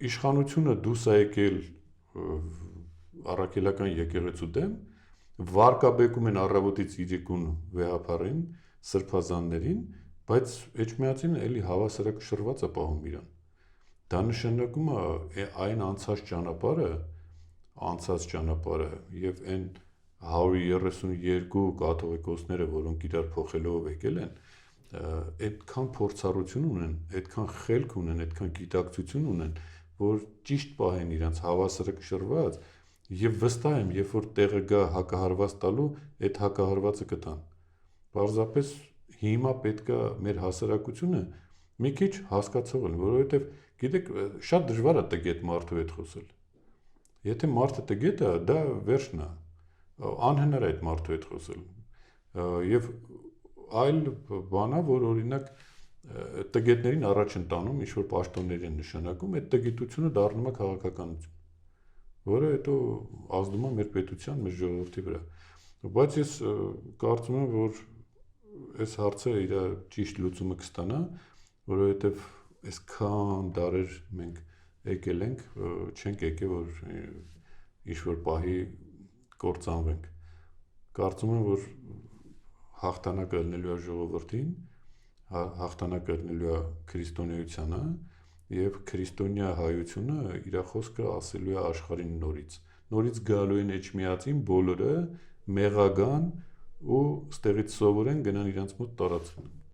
իշխանությունը դուրս է եկել առաքելական եկեղեցու դեմ, վարկաբեկում են առավոտից իրիկուն վեհափառին, սրբազաններին, բայց էջմիածին էլի հավասարակշռված է պահում իրան։ Դա նշանակում է այն անցած ճանապարհը եւ այն 132 կաթողիկոսները, որոնք իրար փոխելով եկել են, այդքան փորձառություն ունեն, այդքան խելք ունեն, այդքան գիտակցություն ունեն, որ ճիշտ պահեն իրենց հավասարակշռված եւ վստահ եմ, երբ որ տեղը գա հակահարված տալու, այդ հակահարվածը կտան։ Պարզապես հիմա պետքա մեր հասարակությունը մի քիչ հասկացող լինի, որովհետեւ գիտեք, շատ դժվար է տգետ մարդու հետ խոսել։ Եթե մարդը տգետ է, դա վերջն է։ Անհնար է այդ մարդու հետ խոսել։ Եվ այլ բան է, որ օրինակ տգետներին առաջ են տանում, ինչ որ պաշտոններ են նշանակում, այդ տգիտությունը դառնում է քաղաքականություն, որը հետո ազդում է մեր պետության, մեր ժողովրդի վրա։ Բայց ես կարծում եմ, որ այս հարցը իր ճիշտ լուծումը կստանա, որովհետև այսքան դարեր մենք եկել ենք, չենք եկել, որ ինչ-որ պահի կործանվենք։ Կարծում եմ, որ հաղթանակը ելնելու է ժողովրդին, հաղթանակը ելնելու է քրիստոնեությանը եւ քրիստոնյա հայությունը իր խոսքը ասելու է աշխարհին նորից գալու են էջմիածին բոլորը մեղագան ու ստեղից սովորեն գնան իրանց մոտ տարածեն։